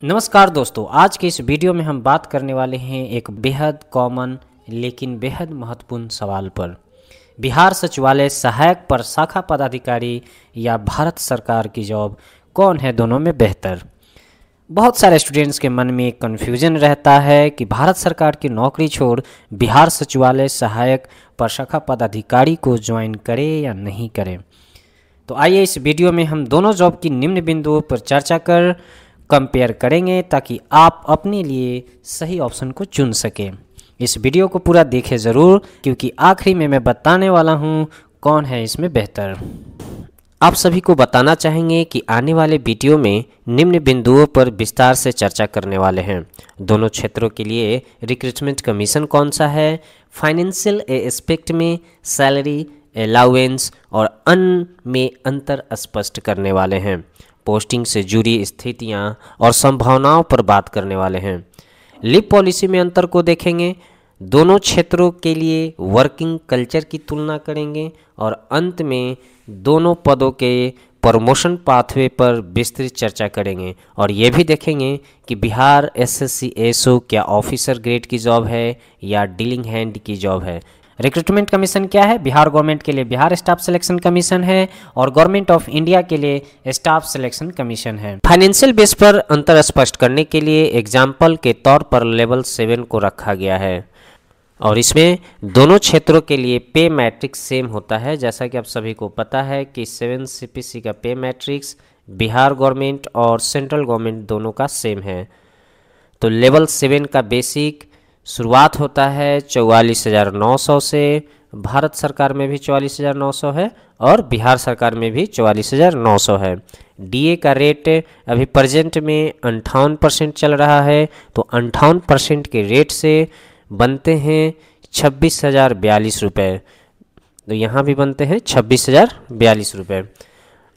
नमस्कार दोस्तों, आज के इस वीडियो में हम बात करने वाले हैं एक बेहद कॉमन लेकिन बेहद महत्वपूर्ण सवाल पर। बिहार सचिवालय सहायक पर शाखा पदाधिकारी या भारत सरकार की जॉब, कौन है दोनों में बेहतर? बहुत सारे स्टूडेंट्स के मन में एक कन्फ्यूजन रहता है कि भारत सरकार की नौकरी छोड़ बिहार सचिवालय सहायक पर शाखा पदाधिकारी को ज्वाइन करें या नहीं करें। तो आइए इस वीडियो में हम दोनों जॉब की निम्न बिंदुओं पर चर्चा कर कंपेयर करेंगे ताकि आप अपने लिए सही ऑप्शन को चुन सकें। इस वीडियो को पूरा देखें ज़रूर, क्योंकि आखिरी में मैं बताने वाला हूं कौन है इसमें बेहतर। आप सभी को बताना चाहेंगे कि आने वाले वीडियो में निम्न बिंदुओं पर विस्तार से चर्चा करने वाले हैं। दोनों क्षेत्रों के लिए रिक्रूटमेंट कमीशन कौन सा है, फाइनेंशियल एस्पेक्ट में सैलरी, अलाउंस और अन्य में अंतर स्पष्ट करने वाले हैं। पोस्टिंग से जुड़ी स्थितियां और संभावनाओं पर बात करने वाले हैं। लीव पॉलिसी में अंतर को देखेंगे, दोनों क्षेत्रों के लिए वर्किंग कल्चर की तुलना करेंगे और अंत में दोनों पदों के प्रमोशन पाथवे पर विस्तृत चर्चा करेंगे। और ये भी देखेंगे कि बिहार एसएससी एसओ क्या ऑफिसर ग्रेड की जॉब है या डीलिंग हैंड की जॉब है। रिक्रूटमेंट कमीशन क्या है? बिहार गवर्नमेंट के लिए बिहार स्टाफ सिलेक्शन कमीशन है और गवर्नमेंट ऑफ इंडिया के लिए स्टाफ सिलेक्शन कमीशन है। फाइनेंशियल बेस पर अंतर स्पष्ट करने के लिए एग्जाम्पल के तौर पर लेवल 7 को रखा गया है और इसमें दोनों क्षेत्रों के लिए पे मैट्रिक्स सेम होता है। जैसा कि आप सभी को पता है कि 7 CPC का पे मैट्रिक्स बिहार गवर्नमेंट और सेंट्रल गवर्नमेंट दोनों का सेम है। तो लेवल 7 का बेसिक शुरुआत होता है 44,900 से। भारत सरकार में भी 44,900 है और बिहार सरकार में भी 44,900 है। डीए का रेट अभी प्रेजेंट में 58% चल रहा है, तो 58% के रेट से बनते हैं 26,042 रुपये। तो यहाँ भी बनते हैं 26,042 रुपये।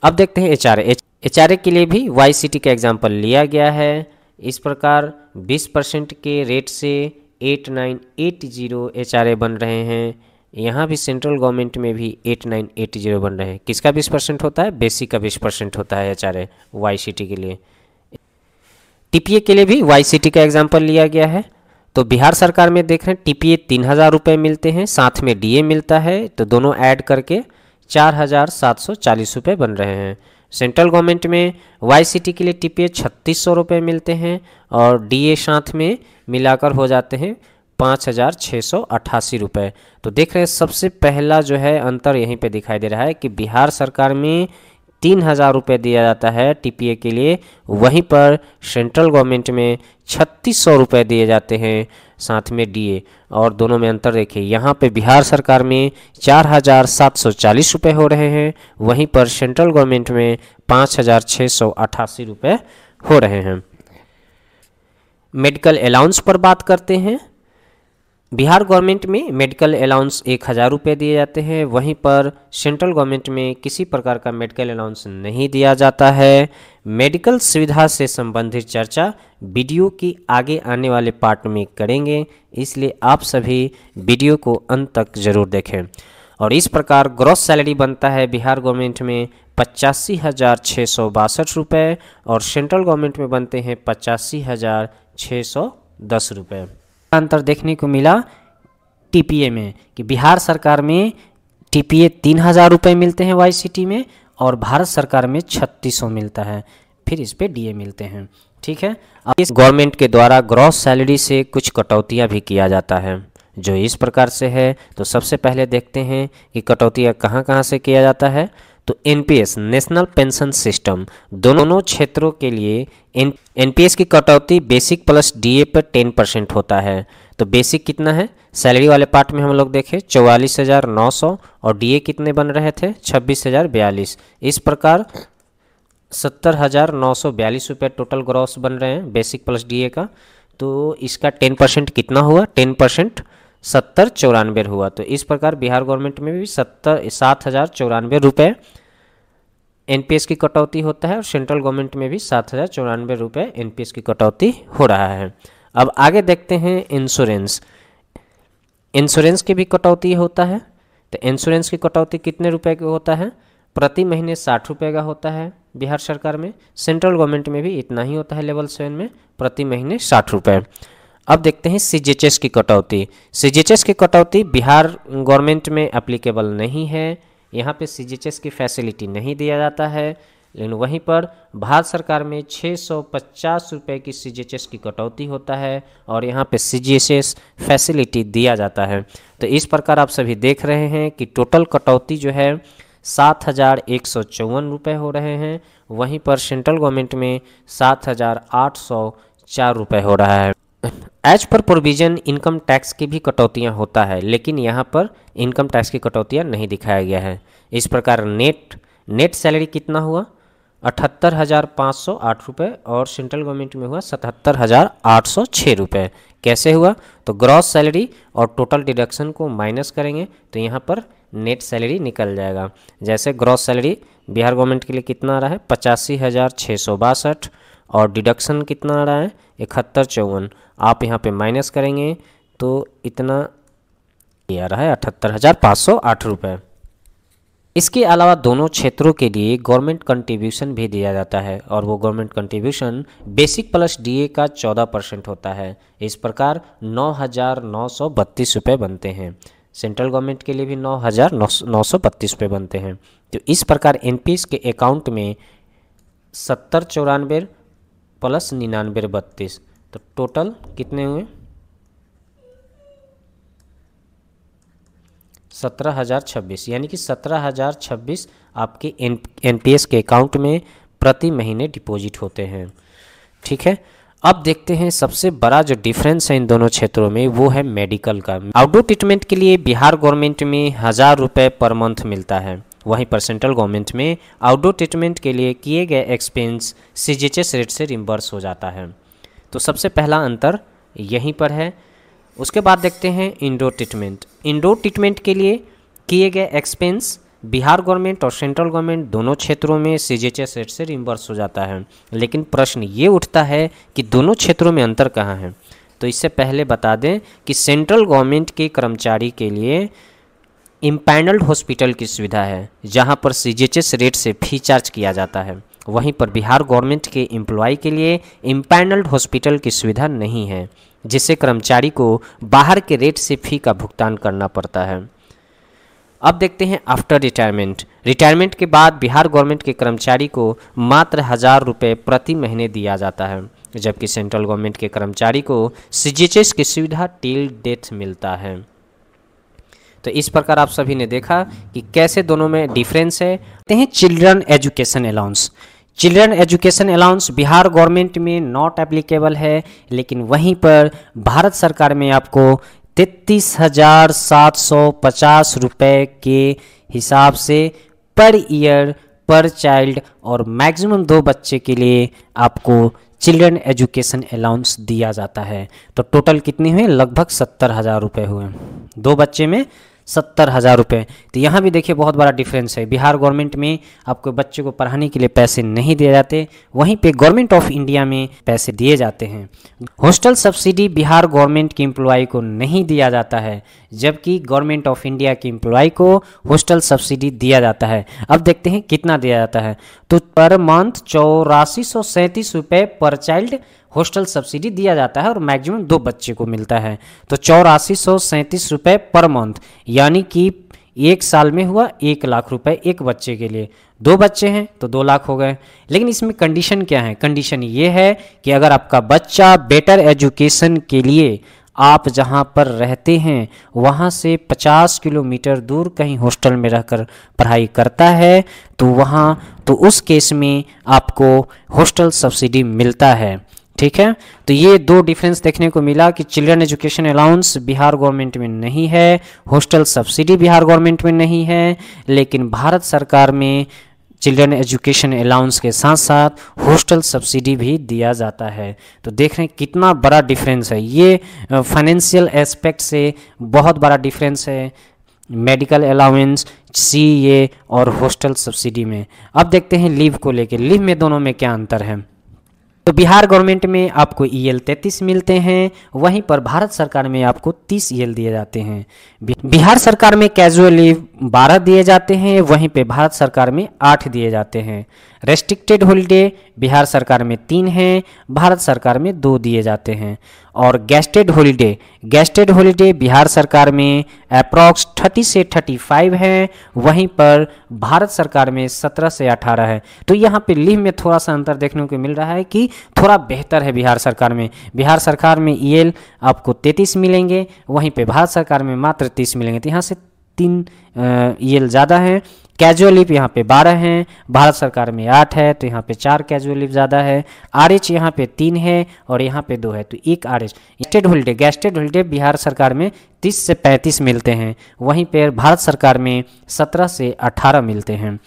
अब देखते हैं एचआरए के लिए भी वाईसीटी का एग्जाम्पल लिया गया है। इस प्रकार 20% के रेट से 8980 एचआरए बन रहे हैं। यहाँ भी सेंट्रल गवर्नमेंट में भी 8980 बन रहे हैं। किसका 20% होता है? बेसिक का 20% होता है एचआरए वाईसीटी के लिए। टीपीए के लिए भी वाईसीटी का एग्जाम्पल लिया गया है। तो बिहार सरकार में देख रहे हैं टीपीए 3,000 रुपये मिलते हैं, साथ में डीए मिलता है, तो दोनों ऐड करके 4,740 रुपये बन रहे हैं। सेंट्रल गवर्नमेंट में वाईसीटी के लिए टीपीए 3,600 रुपये मिलते हैं और डीए साथ में मिलाकर हो जाते हैं 5,688 रुपये। तो देख रहे हैं सबसे पहला जो है अंतर यहीं पे दिखाई दे रहा है कि बिहार सरकार में 3,000 रुपये दिया जाता है टीपीए के लिए, वहीं पर सेंट्रल गवर्नमेंट में 3,600 रुपये दिए जाते हैं साथ में डीए। और दोनों में अंतर देखिए, यहाँ पे बिहार सरकार में 4,740 रुपये हो रहे हैं, वहीं पर सेंट्रल गवर्नमेंट में 5,688 रुपये हो रहे हैं। मेडिकल अलाउंस पर बात करते हैं। बिहार गवर्नमेंट में मेडिकल अलाउंस 1,000 रुपये दिए जाते हैं, वहीं पर सेंट्रल गवर्नमेंट में किसी प्रकार का मेडिकल अलाउंस नहीं दिया जाता है। मेडिकल सुविधा से संबंधित चर्चा वीडियो की आगे आने वाले पार्ट में करेंगे, इसलिए आप सभी वीडियो को अंत तक ज़रूर देखें। और इस प्रकार ग्रॉस सैलरी बनता है बिहार गवर्नमेंट में 85,662 रुपये और सेंट्रल गवर्नमेंट में बनते हैं 85,610 रुपये। अंतर देखने को मिला टीपीए में कि बिहार सरकार में टीपीए 3,000 रुपये मिलते हैं वाईसीटी में और भारत सरकार में 3,600 मिलता है, फिर इस पे डीए मिलते हैं। ठीक है, अब इस गवर्नमेंट के द्वारा ग्रॉस सैलरी से कुछ कटौतियां भी किया जाता है जो इस प्रकार से है। तो सबसे पहले देखते हैं कि कटौतियां कहाँ कहाँ से किया जाता है। तो एनपीएस नेशनल पेंशन सिस्टम, दोनों क्षेत्रों के लिए एनपीएस की कटौती बेसिक प्लस डीए पर 10% होता है। तो बेसिक कितना है? सैलरी वाले पार्ट में हम लोग देखें 44,900 और डीए कितने बन रहे थे? 26,042। इस प्रकार 70,942 रुपये टोटल ग्रॉस बन रहे हैं बेसिक प्लस डीए का। तो इसका 10% कितना हुआ? 10% 70,94 हुआ। तो इस प्रकार बिहार गवर्नमेंट में भी 7,094 रुपये एनपीएस की कटौती होता है और सेंट्रल गवर्नमेंट में भी 7,094 रुपये एनपीएस की कटौती हो रहा है। अब आगे देखते हैं इंश्योरेंस की भी कटौती होता है। तो इंश्योरेंस की कटौती कितने रुपए की होता है? प्रति महीने 60 रुपये का होता है बिहार सरकार में। सेंट्रल गवर्नमेंट में भी इतना ही होता है लेवल 7 में, प्रति महीने 60 रुपये। अब देखते हैं सीजीएचएस की कटौती। सीजीएचएस की कटौती बिहार गवर्नमेंट में एप्लीकेबल नहीं है, यहाँ पे सीजीएचएस की फैसिलिटी नहीं दिया जाता है, लेकिन वहीं पर भारत सरकार में 650 रुपये की सीजीएचएस की कटौती होता है और यहाँ पे सीजीएचएस फैसिलिटी दिया जाता है। तो इस प्रकार आप सभी देख रहे हैं कि टोटल कटौती जो है 7,154 रुपये हो रहे हैं, वहीं पर सेंट्रल गवर्नमेंट में 7,804 रुपये हो रहा है। As per provision income tax की भी कटौतियाँ होता है, लेकिन यहाँ पर इनकम टैक्स की कटौतियाँ नहीं दिखाया गया है। इस प्रकार नेट सैलरी कितना हुआ 78,508 रुपये और सेंट्रल गवर्नमेंट में हुआ 77,806 रुपये। कैसे हुआ? तो ग्रॉस सैलरी और टोटल डिडक्शन को माइनस करेंगे तो यहाँ पर नेट सैलरी निकल जाएगा। जैसे ग्रॉस सैलरी बिहार गवर्नमेंट के लिए कितना आ रहा है 85,662 और डिडक्शन कितना आ रहा है 7154। आप यहाँ पे माइनस करेंगे तो इतना आ रहा है 78,508 रुपये। इसके अलावा दोनों क्षेत्रों के लिए गवर्नमेंट कंट्रीब्यूशन भी दिया जाता है और वो government contribution basic plus DA का 14% होता है। इस प्रकार 9,932 रुपये बनते हैं। सेंट्रल गवर्नमेंट के लिए भी 9,932 रुपये बनते हैं। तो इस प्रकार एनपीएस के अकाउंट में 7094 प्लस 9932, तो टोटल कितने हुए 17,026, यानी कि 17,026 आपके एनपीएस के अकाउंट में प्रति महीने डिपॉजिट होते हैं। ठीक है, अब देखते हैं सबसे बड़ा जो डिफरेंस है इन दोनों क्षेत्रों में वो है मेडिकल का। आउटडोर ट्रीटमेंट के लिए बिहार गवर्नमेंट में 1,000 रुपये पर मंथ मिलता है, वहीं पर सेंट्रल गवर्नमेंट में आउटडोर ट्रीटमेंट के लिए किए गए एक्सपेंस सीजीएचएस रेट से रिम्बर्स हो जाता है। तो सबसे पहला अंतर यहीं पर है। उसके बाद देखते हैं इंडोर ट्रीटमेंट। इंडोर ट्रीटमेंट के लिए किए गए एक्सपेंस बिहार गवर्नमेंट और सेंट्रल गवर्नमेंट दोनों क्षेत्रों में सीजीएचएस रेट से रिम्बर्स हो जाता है। लेकिन प्रश्न ये उठता है कि दोनों क्षेत्रों में अंतर कहाँ है। तो इससे पहले बता दें कि सेंट्रल गवर्नमेंट के कर्मचारी के लिए इम्पैनल्ड हॉस्पिटल की सुविधा है, जहां पर सीजीएचएस रेट से फी चार्ज किया जाता है। वहीं पर बिहार गवर्नमेंट के एम्प्लॉय के लिए इम्पैनल्ड हॉस्पिटल की सुविधा नहीं है, जिससे कर्मचारी को बाहर के रेट से फी का भुगतान करना पड़ता है। अब देखते हैं आफ्टर रिटायरमेंट। रिटायरमेंट के बाद बिहार गवर्नमेंट के कर्मचारी को मात्र 1,000 रुपये प्रति महीने दिया जाता है, जबकि सेंट्रल गवर्नमेंट के कर्मचारी को सीजीएचएस की सुविधा टिल डेथ मिलता है। तो इस प्रकार आप सभी ने देखा कि कैसे दोनों में डिफरेंस है। देखते हैं children education allowance. Children education allowance Bihar government में नॉट एप्लीकेबल है, लेकिन वहीं पर भारत सरकार में आपको 33,750 रुपये के हिसाब से पर ईयर पर चाइल्ड और मैक्सिमम 2 बच्चे के लिए आपको चिल्ड्रन एजुकेशन अलाउंस दिया जाता है। तो टोटल कितने हुए? लगभग 70,000 रुपये हुए। 2 बच्चे में 70,000 रुपये। तो यहाँ भी देखिए बहुत बड़ा डिफरेंस है। बिहार गवर्नमेंट में आपको बच्चे को पढ़ाने के लिए पैसे नहीं दिए जाते, वहीं पे गवर्नमेंट ऑफ इंडिया में पैसे दिए जाते हैं। हॉस्टल सब्सिडी बिहार गवर्नमेंट के एम्प्लॉय को नहीं दिया जाता है, जबकि गवर्नमेंट ऑफ इंडिया के एम्प्लॉय को हॉस्टल सब्सिडी दिया जाता है। अब देखते हैं कितना दिया जाता है। तो पर मंथ 8437 रुपये पर चाइल्ड हॉस्टल सब्सिडी दिया जाता है और मैक्सिमम 2 बच्चे को मिलता है। तो 8437 रुपये पर मंथ, यानी कि 1 साल में हुआ 1 लाख रुपए एक बच्चे के लिए। 2 बच्चे हैं तो 2 लाख हो गए। लेकिन इसमें कंडीशन क्या है? कंडीशन ये है कि अगर आपका बच्चा बेटर एजुकेशन के लिए आप जहाँ पर रहते हैं वहाँ से 50 किलोमीटर दूर कहीं हॉस्टल में रहकर पढ़ाई करता है, तो उस केस में आपको हॉस्टल सब्सिडी मिलता है। ठीक है, तो ये 2 डिफरेंस देखने को मिला कि children education allowance Bihar government में नहीं है, हॉस्टल सब्सिडी बिहार गवर्नमेंट में नहीं है, लेकिन भारत सरकार में चिल्ड्रन एजुकेशन अलाउंस के साथ साथ हॉस्टल सब्सिडी भी दिया जाता है। तो देख रहे हैं कितना बड़ा डिफरेंस है। ये फाइनेंशियल एस्पेक्ट से बहुत बड़ा डिफरेंस है मेडिकल अलाउंस, सीए और हॉस्टल सब्सिडी में। अब देखते हैं लीव को लेकर। लीव में दोनों में क्या अंतर है? तो बिहार गवर्नमेंट में आपको EL 33 मिलते हैं, वहीं पर भारत सरकार में आपको 30 EL दिए जाते हैं। बिहार सरकार में कैजुअल लीव 12 दिए जाते हैं, वहीं पे भारत सरकार में 8 दिए जाते हैं। रेस्ट्रिक्टेड हॉलीडे बिहार सरकार में 3 हैं, भारत सरकार में 2 दिए जाते हैं। और गेस्टेड हॉलीडे बिहार सरकार में अप्रॉक्स 30 से 35 है, वहीं पर भारत सरकार में 17 से 18 है। तो यहाँ पे लीव में थोड़ा सा अंतर देखने को मिल रहा है कि थोड़ा बेहतर है बिहार सरकार में। बिहार सरकार में EL आपको 33 मिलेंगे, वहीं पे भारत सरकार में मात्र 30 मिलेंगे। तो यहाँ से 3 EL ज़्यादा है। कैजुअल लीव यहाँ पे 12 हैं, भारत सरकार में 8 है, तो यहाँ पे 4 कैजुअल लीव ज़्यादा है। RH यहाँ पे 3 है और यहाँ पे 2 है, तो 1 RH। गेस्टेड हॉलीडे बिहार सरकार में 30 से 35 मिलते हैं, वहीं पर भारत सरकार में 17 से 18 मिलते हैं।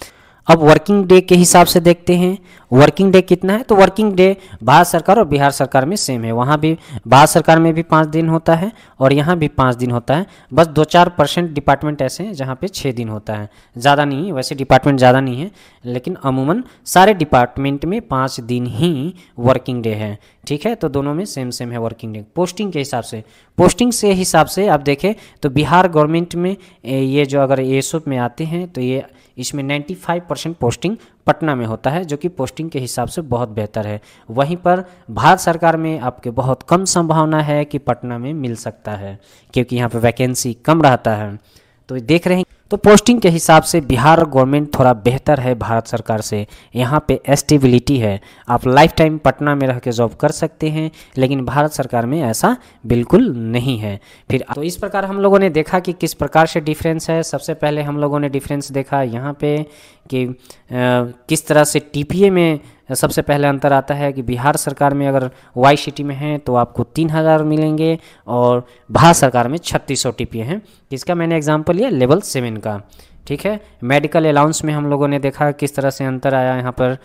अब वर्किंग डे के हिसाब से देखते हैं, वर्किंग डे कितना है। तो वर्किंग डे भारत सरकार और बिहार सरकार में सेम है, वहाँ भी भारत सरकार में भी 5 दिन होता है और यहाँ भी 5 दिन होता है। बस 2-4% डिपार्टमेंट ऐसे हैं जहाँ पे 6 दिन होता है, ज़्यादा नहीं है। वैसे डिपार्टमेंट ज़्यादा नहीं है, लेकिन अमूमन सारे डिपार्टमेंट में 5 दिन ही वर्किंग डे है। ठीक है, तो दोनों में सेम है वर्किंग डे। पोस्टिंग के हिसाब से आप देखें तो बिहार गवर्नमेंट में ये जो अगर ASO में आते हैं तो ये इसमें 95% पोस्टिंग पटना में होता है, जो कि पोस्टिंग के हिसाब से बहुत बेहतर है। वहीं पर भारत सरकार में आपके बहुत कम संभावना है कि पटना में मिल सकता है, क्योंकि यहाँ पे वैकेंसी कम रहता है। तो देख रहे हैं, तो पोस्टिंग के हिसाब से बिहार गवर्नमेंट थोड़ा बेहतर है भारत सरकार से। यहाँ पे स्टेबिलिटी है, आप लाइफ टाइम पटना में रह के जॉब कर सकते हैं, लेकिन भारत सरकार में ऐसा बिल्कुल नहीं है। फिर तो इस प्रकार हम लोगों ने देखा कि किस प्रकार से डिफरेंस है। सबसे पहले हम लोगों ने डिफरेंस देखा यहाँ पे कि किस तरह से TPA में सबसे पहले अंतर आता है कि बिहार सरकार में अगर YCT में है तो आपको 3000 मिलेंगे और भारत सरकार में 3600 TPA है। इसका मैंने एग्जांपल लिया लेवल 7 का। ठीक है, मेडिकल अलाउंस में हम लोगों ने देखा किस तरह से अंतर आया। यहाँ पर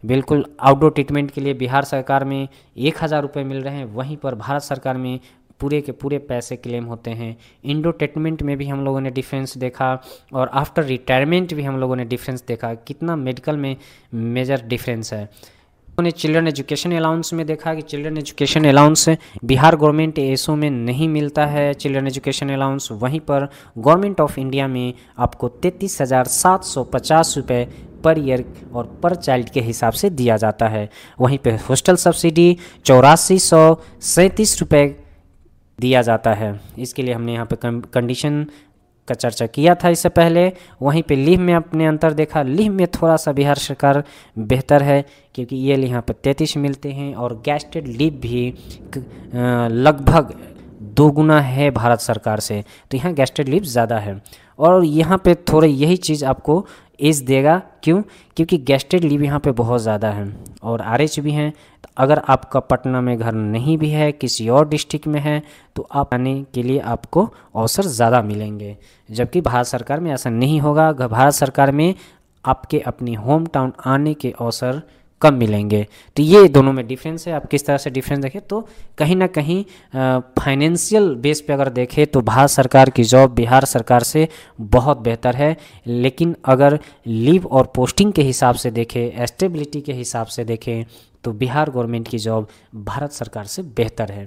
बिल्कुल आउटडोर ट्रीटमेंट के लिए बिहार सरकार में 1000 रुपये मिल रहे हैं, वहीं पर भारत सरकार में पूरे के पूरे पैसे क्लेम होते हैं। इंडो ट्रीटमेंट में भी हम लोगों ने डिफरेंस देखा और आफ्टर रिटायरमेंट भी हम लोगों ने डिफरेंस देखा, कितना मेडिकल में मेजर डिफरेंस है। उन्होंने चिल्ड्रन एजुकेशन अलाउंस में देखा कि children education allowance Bihar government ASO में नहीं मिलता है चिल्ड्रन एजुकेशन अलाउंस, वहीं पर गवर्नमेंट ऑफ इंडिया में आपको 33,750 रुपये पर ईयर और पर चाइल्ड के हिसाब से दिया जाता है। वहीं पे हॉस्टल सब्सिडी 8437 रुपये दिया जाता है। इसके लिए हमने यहाँ पे कंडीशन का चर्चा किया था इससे पहले। वहीं पे लीव में अपने अंतर देखा, लीव में थोड़ा सा बिहार सरकार बेहतर है, क्योंकि ये यहाँ पे 33 मिलते हैं और गेस्टेड लीव भी लगभग 2 गुना है भारत सरकार से, तो यहाँ गेस्टेड लीव ज़्यादा है। और यहाँ पे थोड़ा यही चीज़ आपको एज देगा, क्यों? क्योंकि गेस्टेड लीव यहाँ पे बहुत ज़्यादा है और RH भी हैं। तो अगर आपका पटना में घर नहीं भी है, किसी और डिस्ट्रिक्ट में है, तो आप आने के लिए आपको अवसर ज़्यादा मिलेंगे, जबकि भारत सरकार में ऐसा नहीं होगा। भारत सरकार में आपके अपनी होम टाउन आने के अवसर कम मिलेंगे। तो ये दोनों में डिफरेंस है। आप किस तरह से डिफरेंस देखें तो कहीं ना कहीं फाइनेंशियल बेस पे अगर देखें तो भारत सरकार की जॉब बिहार सरकार से बहुत बेहतर है, लेकिन अगर लीव और पोस्टिंग के हिसाब से देखें, स्टेबिलिटी के हिसाब से देखें, तो बिहार गवर्नमेंट की जॉब भारत सरकार से बेहतर है।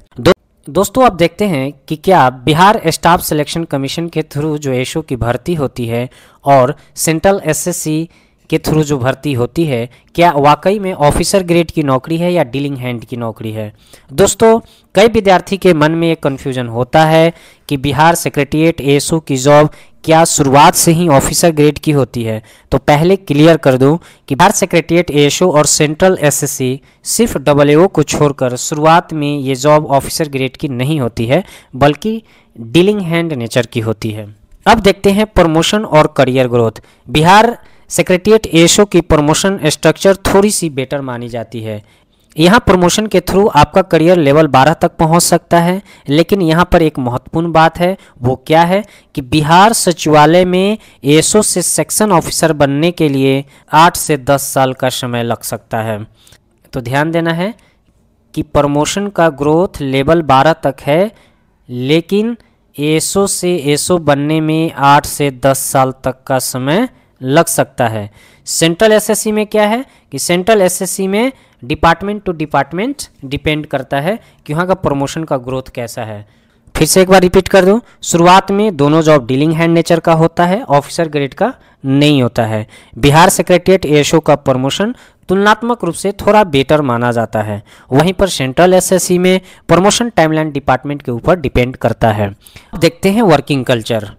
दोस्तों आप देखते हैं कि क्या बिहार स्टाफ सिलेक्शन कमीशन के थ्रू जो ASO की भर्ती होती है और सेंट्रल SSC के थ्रू जो भर्ती होती है, क्या वाकई में ऑफिसर ग्रेड की नौकरी है या डीलिंग हैंड की नौकरी है? दोस्तों कई विद्यार्थी के मन में एक कन्फ्यूजन होता है कि बिहार सेक्रेटेरिएट ASO की जॉब क्या शुरुआत से ही ऑफिसर ग्रेड की होती है। तो पहले क्लियर कर दूं कि बिहार सेक्रेटेरिएट ASO और सेंट्रल SSC सिर्फ AAO को छोड़कर शुरुआत में ये जॉब ऑफिसर ग्रेड की नहीं होती है, बल्कि डीलिंग हैंड नेचर की होती है। अब देखते हैं प्रमोशन और career growth. Bihar secretariat ASO की प्रमोशन स्ट्रक्चर थोड़ी सी बेटर मानी जाती है। यहाँ प्रमोशन के थ्रू आपका करियर लेवल 12 तक पहुँच सकता है, लेकिन यहाँ पर एक महत्वपूर्ण बात है, वो क्या है कि बिहार सचिवालय में ASO से सेक्शन ऑफिसर बनने के लिए 8 से 10 साल का समय लग सकता है। तो ध्यान देना है कि प्रमोशन का ग्रोथ लेवल 12 तक है, लेकिन ASO से ASO बनने में 8 से 10 साल तक का समय लग सकता है। सेंट्रल एसएससी में क्या है कि सेंट्रल एसएससी में डिपार्टमेंट टू डिपार्टमेंट डिपेंड करता है कि वहाँ का प्रमोशन का ग्रोथ कैसा है। फिर से एक बार रिपीट कर दूं, शुरुआत में दोनों जॉब डीलिंग हैंड नेचर का होता है, ऑफिसर ग्रेड का नहीं होता है। बिहार सेक्रेटरीट एएसओ का प्रमोशन तुलनात्मक रूप से थोड़ा बेटर माना जाता है, वहीं पर सेंट्रल एसएससी में प्रमोशन टाइमलाइन डिपार्टमेंट के ऊपर डिपेंड करता है। अब देखते हैं working culture.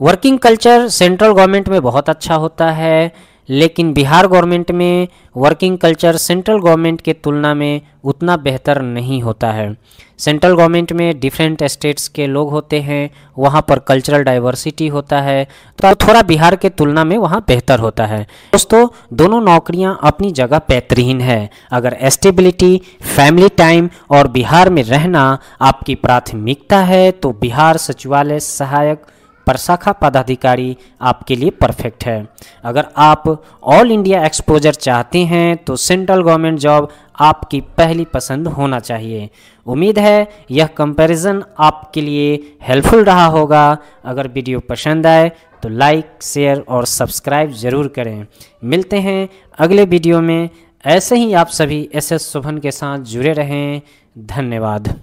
Working culture central government में बहुत अच्छा होता है, लेकिन बिहार गवर्नमेंट में वर्किंग कल्चर सेंट्रल गवर्नमेंट के तुलना में उतना बेहतर नहीं होता है। सेंट्रल गवर्नमेंट में डिफरेंट स्टेट्स के लोग होते हैं, वहाँ पर कल्चरल डाइवर्सिटी होता है, तो थोड़ा बिहार के तुलना में वहाँ बेहतर होता है। दोस्तों, दोनों नौकरियाँ अपनी जगह बेहतरीन है। अगर स्टेबिलिटी, फैमिली टाइम और बिहार में रहना आपकी प्राथमिकता है तो बिहार सचिवालय सहायक प्रशाखा पदाधिकारी आपके लिए परफेक्ट है। अगर आप ऑल इंडिया एक्सपोजर चाहते हैं तो सेंट्रल गवर्नमेंट जॉब आपकी पहली पसंद होना चाहिए। उम्मीद है यह कंपैरिजन आपके लिए हेल्पफुल रहा होगा। अगर वीडियो पसंद आए तो लाइक, शेयर और सब्सक्राइब ज़रूर करें। मिलते हैं अगले वीडियो में। ऐसे ही आप सभी एसएस शोभन के साथ जुड़े रहें। धन्यवाद।